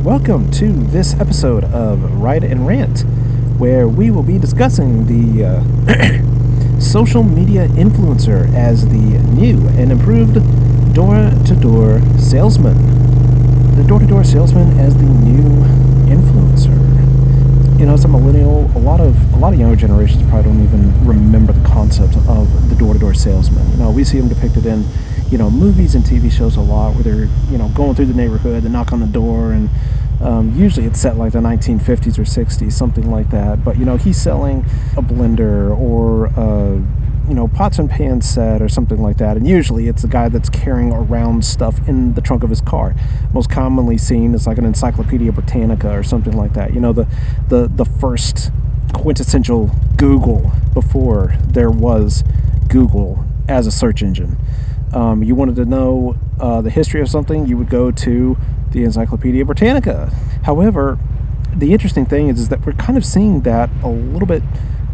welcome to this episode of Ride&Rant, where we will be discussing the social media influencer as the new and improved door-to-door salesman. The door-to-door salesman as the new influencer. You know, as a millennial, a lot of younger generations probably don't even remember the concept of the door-to-door salesman. You know, we see them depicted in, movies and TV shows a lot, where they're, going through the neighborhood, they knock on the door, and usually it's set like the 1950s or 60s, something like that. But, he's selling a blender or pots and pans set or something like that. And usually it's the guy that's carrying around stuff in the trunk of his car. Most commonly seen is like an Encyclopedia Britannica or something like that. The first quintessential Google before there was Google as a search engine. You wanted to know the history of something, you would go to the Encyclopedia Britannica. However, the interesting thing is that we're kind of seeing that a little bit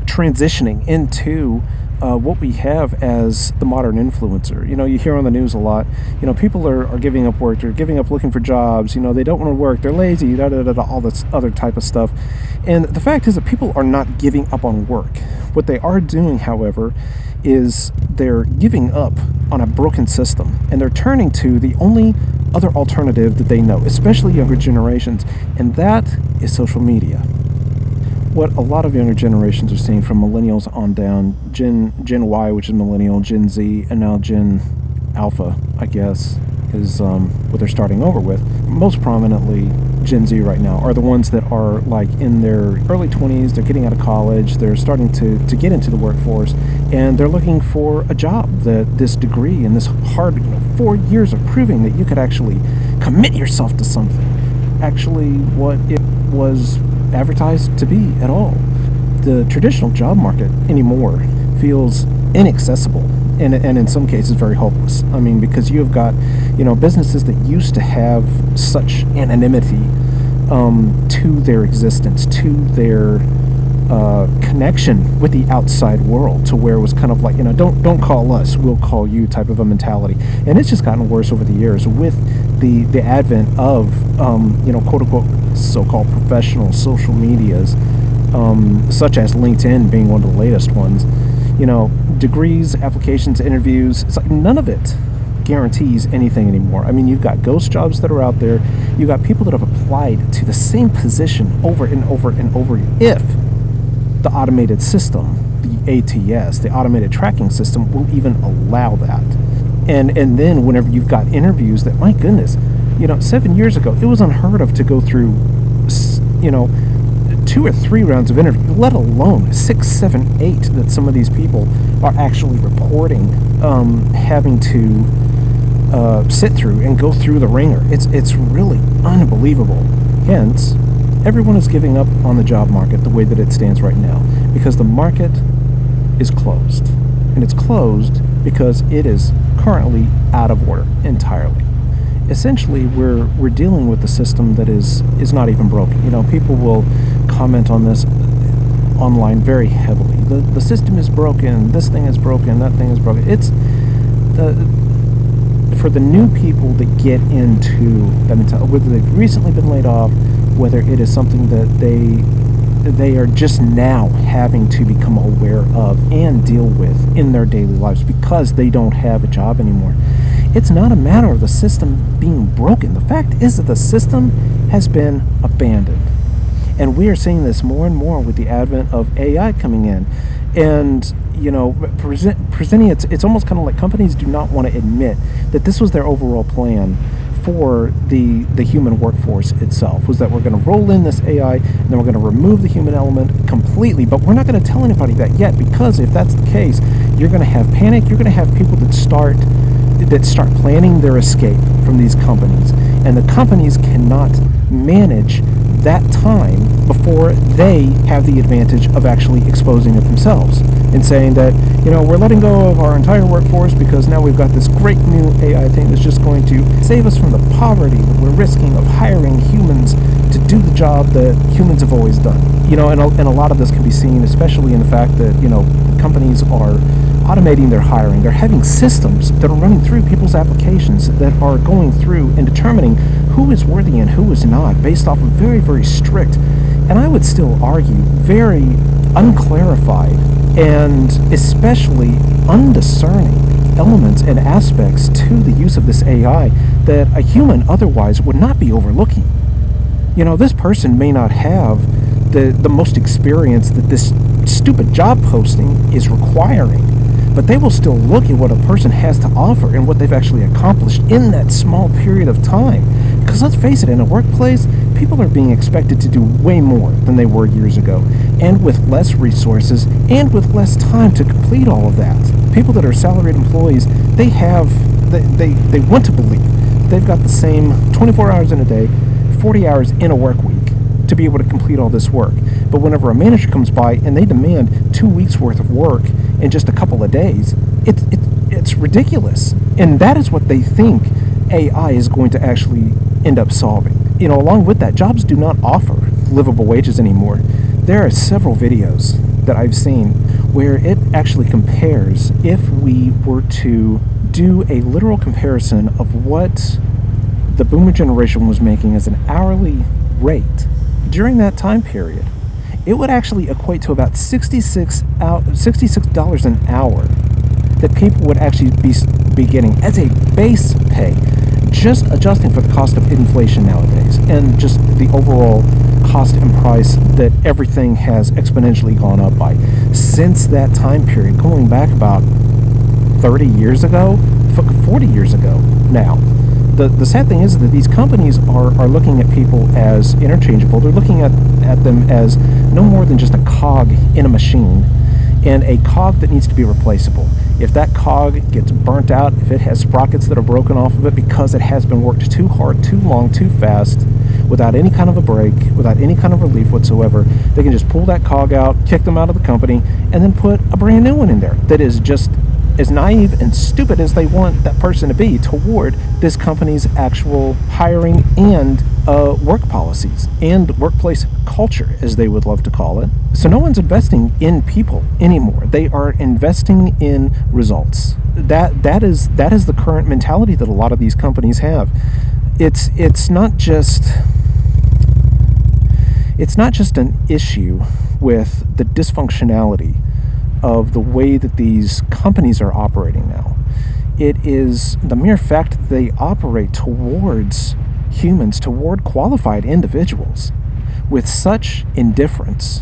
transitioning into what we have as the modern influencer. You hear on the news a lot, people are giving up work, they're giving up looking for jobs, they don't want to work, they're lazy, all this other type of stuff. And the fact is that people are not giving up on work. What they are doing, however, is they're giving up on a broken system, and they're turning to the only other alternative that they know, especially younger generations, and that is social media. What a lot of younger generations are seeing, from millennials on down, Gen Y, which is millennial, Gen Z, and now Gen Alpha, I guess, is what they're starting over with. Most prominently, Gen Z right now are the ones that are like in their early 20s, they're getting out of college, they're starting to get into the workforce, and they're looking for a job. That this degree and this hard 4 years of proving that you could actually commit yourself to something, actually what it was advertised to be at all. The traditional job market anymore feels inaccessible, and in some cases very hopeless. I mean, because you've got businesses that used to have such anonymity to their existence, to their connection with the outside world, to where it was kind of like, don't call us, we'll call you type of a mentality. And it's just gotten worse over the years with the advent of quote unquote so-called professional social medias, such as LinkedIn being one of the latest ones. Degrees, applications, interviews, it's like none of it guarantees anything anymore. I mean, you've got ghost jobs that are out there. You've got people that have applied to the same position over and over and over if the automated system, the ATS, the automated tracking system, will even allow that. And then whenever you've got interviews that, my goodness, 7 years ago, it was unheard of to go through, 2 or 3 rounds of interview, let alone 6, 7, 8 that some of these people are actually reporting having to sit through and go through the ringer. It's really unbelievable. Hence, everyone is giving up on the job market the way that it stands right now, because the market is closed. And it's closed because it is currently out of order entirely. Essentially, we're dealing with a system that is not even broken. People will comment on this online very heavily. The system is broken, this thing is broken, that thing is broken. It's for the new people that get into that mentality, whether they've recently been laid off, whether it is something that they are just now having to become aware of and deal with in their daily lives because they don't have a job anymore. It's not a matter of the system being broken. The fact is that the system has been abandoned. And we are seeing this more and more with the advent of AI coming in. And, presenting it's almost kind of like companies do not want to admit that this was their overall plan for the human workforce itself, was that we're going to roll in this AI and then we're going to remove the human element completely, but we're not going to tell anybody that yet, because if that's the case, you're going to have panic, you're going to have people that start planning their escape from these companies, and the companies cannot manage that time before they have the advantage of actually exposing it themselves and saying that, we're letting go of our entire workforce because now we've got this great new AI thing that's just going to save us from the poverty that we're risking of hiring humans to do the job that humans have always done. And a lot of this can be seen, especially in the fact that, companies are automating their hiring. They're having systems that are running through people's applications that are going through and determining who is worthy and who is not based off of very, very strict, and I would still argue very unclarified and especially undiscerning elements and aspects to the use of this AI that a human otherwise would not be overlooking. This person may not have the most experience that this stupid job posting is requiring, but they will still look at what a person has to offer and what they've actually accomplished in that small period of time. Because let's face it, in a workplace, people are being expected to do way more than they were years ago, and with less resources, and with less time to complete all of that. People that are salaried employees, they want to believe they've got the same 24 hours in a day, 40 hours in a work week to be able to complete all this work. But whenever a manager comes by and they demand 2 weeks worth of work in just a couple of days, it's ridiculous. And that is what they think AI is going to actually end up solving. Along with that, jobs do not offer livable wages anymore. There are several videos that I've seen where it actually compares, if we were to do a literal comparison of what the boomer generation was making as an hourly rate during that time period, it would actually equate to about $66 an hour that people would actually be getting as a base pay, just adjusting for the cost of inflation nowadays and just the overall cost and price that everything has exponentially gone up by since that time period, going back about 30 years ago, 40 years ago now. The sad thing is that these companies are looking at people as interchangeable. They're looking at them as no more than just a cog in a machine, and a cog that needs to be replaceable. If that cog gets burnt out, if it has sprockets that are broken off of it because it has been worked too hard, too long, too fast, without any kind of a break, without any kind of relief whatsoever, they can just pull that cog out, kick them out of the company, and then put a brand new one in there that is just as naive and stupid as they want that person to be toward this company's actual hiring and work policies and workplace culture, as they would love to call it. So no one's investing in people anymore. They are investing in results. That is the current mentality that a lot of these companies have. It's not just an issue with the dysfunctionality of the way that these companies are operating now. It is the mere fact that they operate towards humans, toward qualified individuals, with such indifference,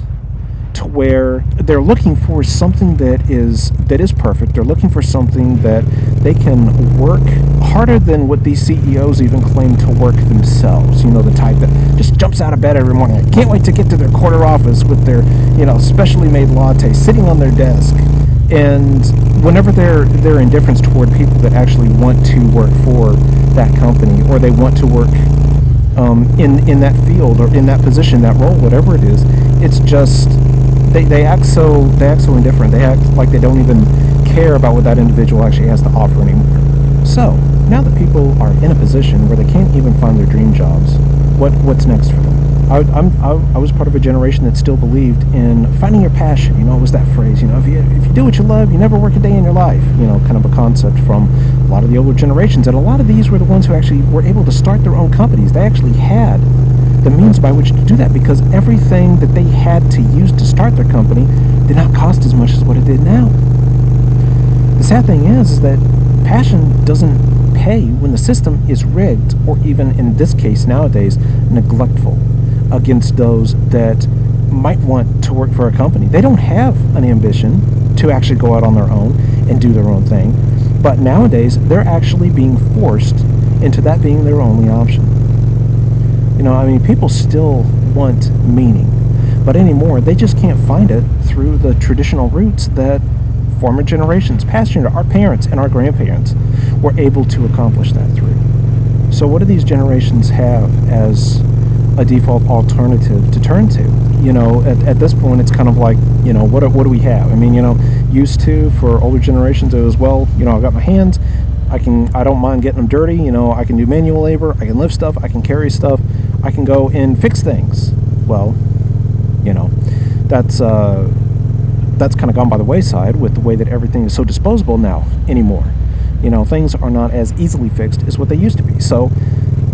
to where they're looking for something that is perfect. They're looking for something that they can work harder than what these CEOs even claim to work themselves. The type that just jumps out of bed every morning. I can't wait to get to their corner office with their, specially made latte sitting on their desk. And whenever their indifference toward people that actually want to work for that company, or they want to work in that field or in that position, that role, whatever it is, it's just they act so indifferent. They act like they don't even care about what that individual actually has to offer anymore. So now that people are in a position where they can't even find their dream jobs, what's next for them? I was part of a generation that still believed in finding your passion. It was that phrase, if you do what you love, you never work a day in your life. Kind of a concept from a lot of the older generations. And a lot of these were the ones who actually were able to start their own companies. They actually had the means by which to do that, because everything that they had to use to start their company did not cost as much as what it did now. The sad thing is that passion doesn't pay when the system is rigged, or even in this case nowadays, neglectful against those that might want to work for a company. They don't have an ambition to actually go out on their own and do their own thing, but nowadays they're actually being forced into that being their only option. People still want meaning, but anymore they just can't find it through the traditional routes that former generations, our parents and our grandparents, were able to accomplish that through. So what do these generations have as a default alternative to turn to? At this point, it's kind of like, what do we have? Used to, for older generations, it was, I've got my hands, I don't mind getting them dirty, I can do manual labor, I can lift stuff, I can carry stuff, I can go and fix things. Well, that's kind of gone by the wayside with the way that everything is so disposable now anymore. Things are not as easily fixed as what they used to be. So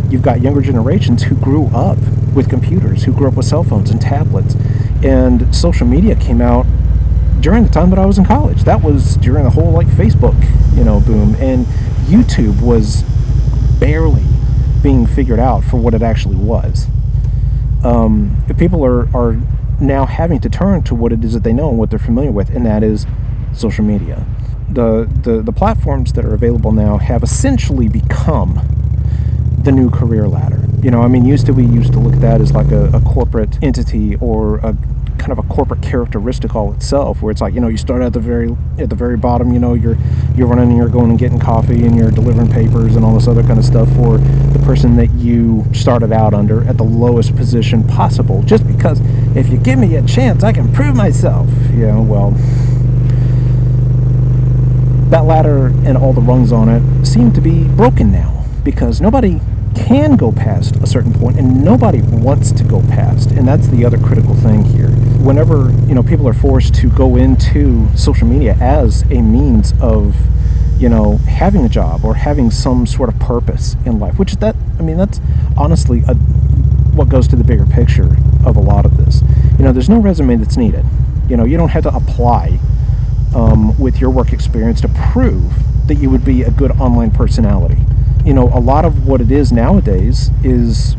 you've got younger generations who grew up with computers, who grew up with cell phones and tablets, and social media came out during the time that I was in college. That was during the whole like Facebook, boom, and YouTube was barely being figured out for what it actually was. People are now having to turn to what it is that they know and what they're familiar with, and that is social media. The platforms that are available now have essentially become the new career ladder. We used to look at that as like a corporate entity, or a kind of a corporate characteristic all itself, where it's like, you start at the very bottom, you're running and you're going and getting coffee and you're delivering papers and all this other kind of stuff for the person that you started out under at the lowest position possible, just because if you give me a chance I can prove myself. Well, that ladder and all the rungs on it seem to be broken now, because nobody can go past a certain point and nobody wants to go past. And that's the other critical thing here. Whenever people are forced to go into social media as a means of having a job or having some sort of purpose in life, that's honestly what goes to the bigger picture of a lot of this. There's no resume that's needed. You don't have to apply with your work experience to prove that you would be a good online personality. A lot of what it is nowadays is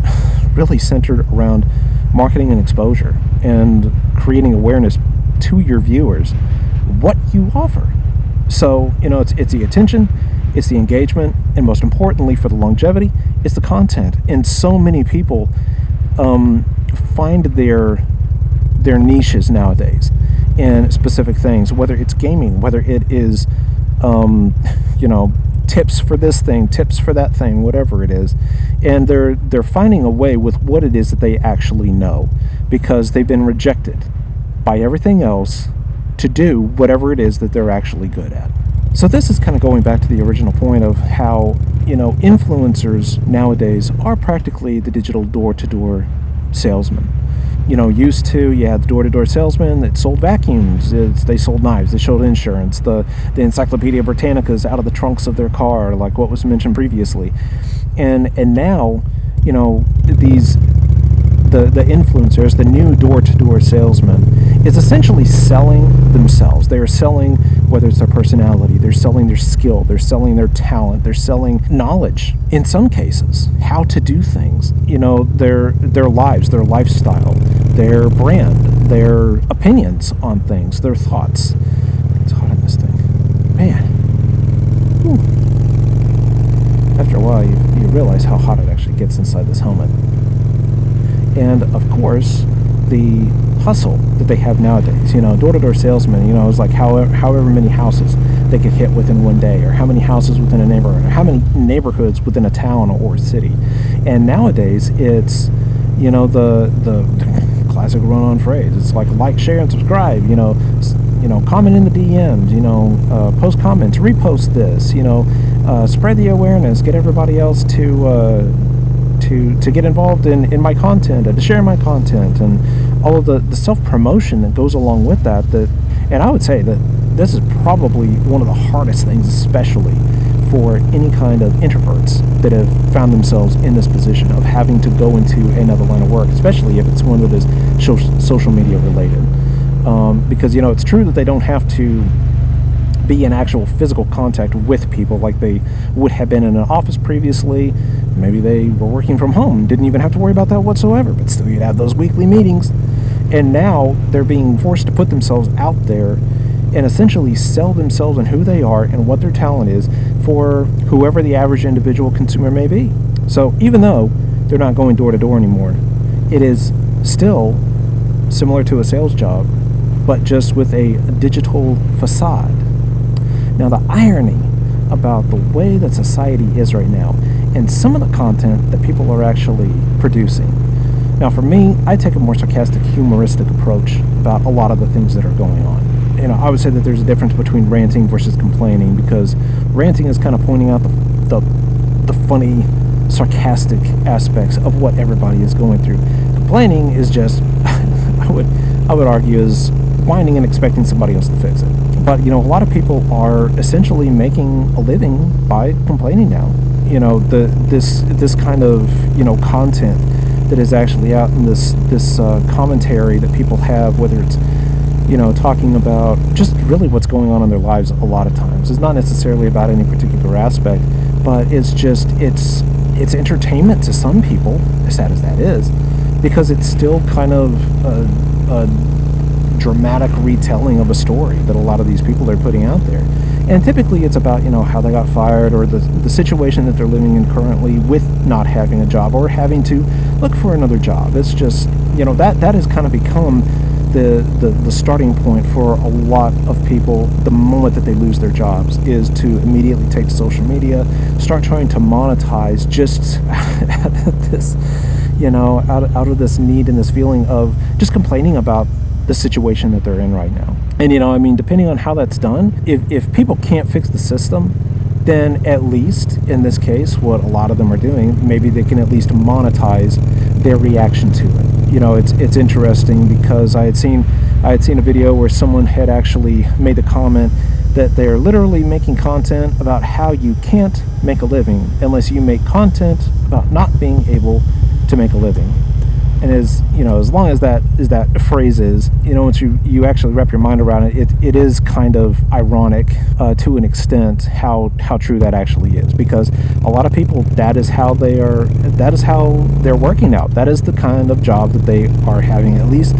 really centered around marketing and exposure and creating awareness to your viewers what you offer. So, it's the attention, it's the engagement, and most importantly for the longevity, it's the content. And so many people find their niches nowadays in specific things, whether it's gaming, whether it is tips for this thing, tips for that thing, whatever it is. And they're finding a way with what it is that they actually know, because they've been rejected by everything else to do whatever it is that they're actually good at. So this is kind of going back to the original point of how, influencers nowadays are practically the digital door-to-door salesman. Used to, you had the door-to-door salesman that sold vacuums, they sold knives, they sold insurance, the Encyclopedia Britannicas out of the trunks of their car, like what was mentioned previously. And now, the influencers, the new door-to-door salesman, is essentially selling themselves. They are selling, whether it's their personality, they're selling their skill, they're selling their talent, they're selling knowledge, in some cases, how to do things, their lives, their lifestyle, their brand, their opinions on things, their thoughts. It's hot in this thing. Man. Whew. After a while, you realize how hot it actually gets inside this helmet. And, of course, the hustle that they have nowadays, door-to-door salesmen, it's like however many houses they could hit within one day, or how many houses within a neighborhood, or how many neighborhoods within a town or a city. And nowadays, it's, the classic run-on phrase. It's like, share, and subscribe, comment in the DMs, post comments, repost this, spread the awareness, get everybody else to get involved in my content, and to share my content, and all of the self-promotion that goes along with that. And I would say that this is probably one of the hardest things, especially for any kind of introverts that have found themselves in this position of having to go into another line of work, especially if it's one that is social media related. Because, it's true that they don't have to be in actual physical contact with people like they would have been in an office previously. Maybe they were working from home, didn't even have to worry about that whatsoever, but still you'd have those weekly meetings. And now they're being forced to put themselves out there and essentially sell themselves and who they are and what their talent is for whoever the average individual consumer may be. So even though they're not going door to door anymore, it is still similar to a sales job, but just with a digital facade. Now, the irony about the way that society is right now and some of the content that people are actually producing. Now, for me, I take a more sarcastic, humoristic approach about a lot of the things that are going on. I would say that there's a difference between ranting versus complaining, because ranting is kind of pointing out the funny, sarcastic aspects of what everybody is going through. Complaining is just, I would argue, is whining and expecting somebody else to fix it. But, a lot of people are essentially making a living by complaining now. this kind of content that is actually out in this commentary that people have, whether it's talking about just really what's going on in their lives. A lot of times it's not necessarily about any particular aspect, but it's entertainment to some people, as sad as that is, because it's still kind of a dramatic retelling of a story that a lot of these people are putting out there. And typically it's about how they got fired, or the situation that they're living in currently with not having a job or having to look for another job. It's just that has kind of become the starting point for a lot of people. The moment that they lose their jobs is to immediately take to social media, start trying to monetize just out of this out of this need and this feeling of just complaining about the situation that they're in right now. And depending on how that's done, if people can't fix the system, then at least in this case, what a lot of them are doing, maybe they can at least monetize their reaction to it. It's interesting because I had seen a video where someone had actually made the comment that they're literally making content about how you can't make a living unless you make content about not being able to make a living. And as long as that phrase is, once you actually wrap your mind around it, it is kind of ironic to an extent how true that actually is, because a lot of people, that is how they're working out. That is the kind of job that they are having, at least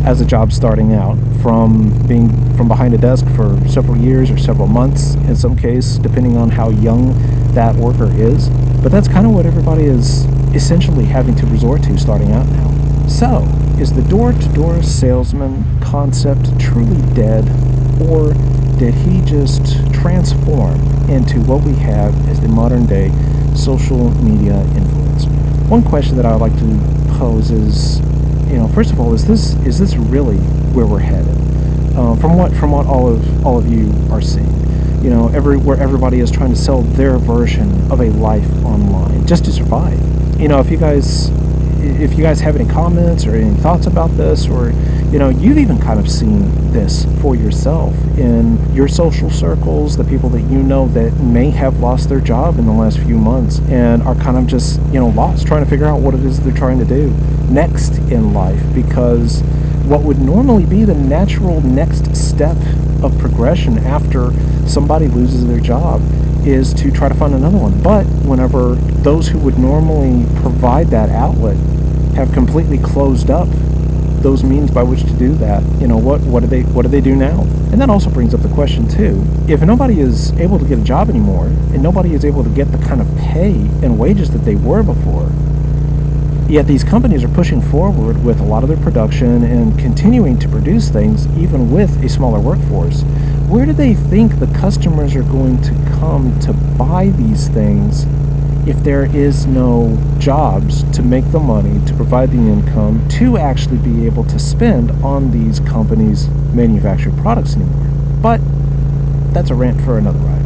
as a job starting out, from being from behind a desk for several years or several months in some case, depending on how young that worker is. But that's kind of what everybody is essentially having to resort to starting out now. So, is the door-to-door salesman concept truly dead, or did he just transform into what we have as the modern day social media influencer? One question that I would like to pose is, first of all, is this really where we're headed? From what all of you are seeing, where everybody is trying to sell their version of a life online just to survive. If you guys have any comments or any thoughts about this, or you've even kind of seen this for yourself in your social circles, the people that that may have lost their job in the last few months and are kind of just lost, trying to figure out what it is they're trying to do next in life, because what would normally be the natural next step of progression after somebody loses their job is to try to find another one. But whenever those who would normally provide that outlet have completely closed up those means by which to do that, what do they do now? And that also brings up the question too, if nobody is able to get a job anymore and nobody is able to get the kind of pay and wages that they were before, yet these companies are pushing forward with a lot of their production and continuing to produce things even with a smaller workforce, where do they think the customers are going to come to buy these things if there is no jobs to make the money, to provide the income, to actually be able to spend on these companies' manufactured products anymore? But that's a rant for another ride.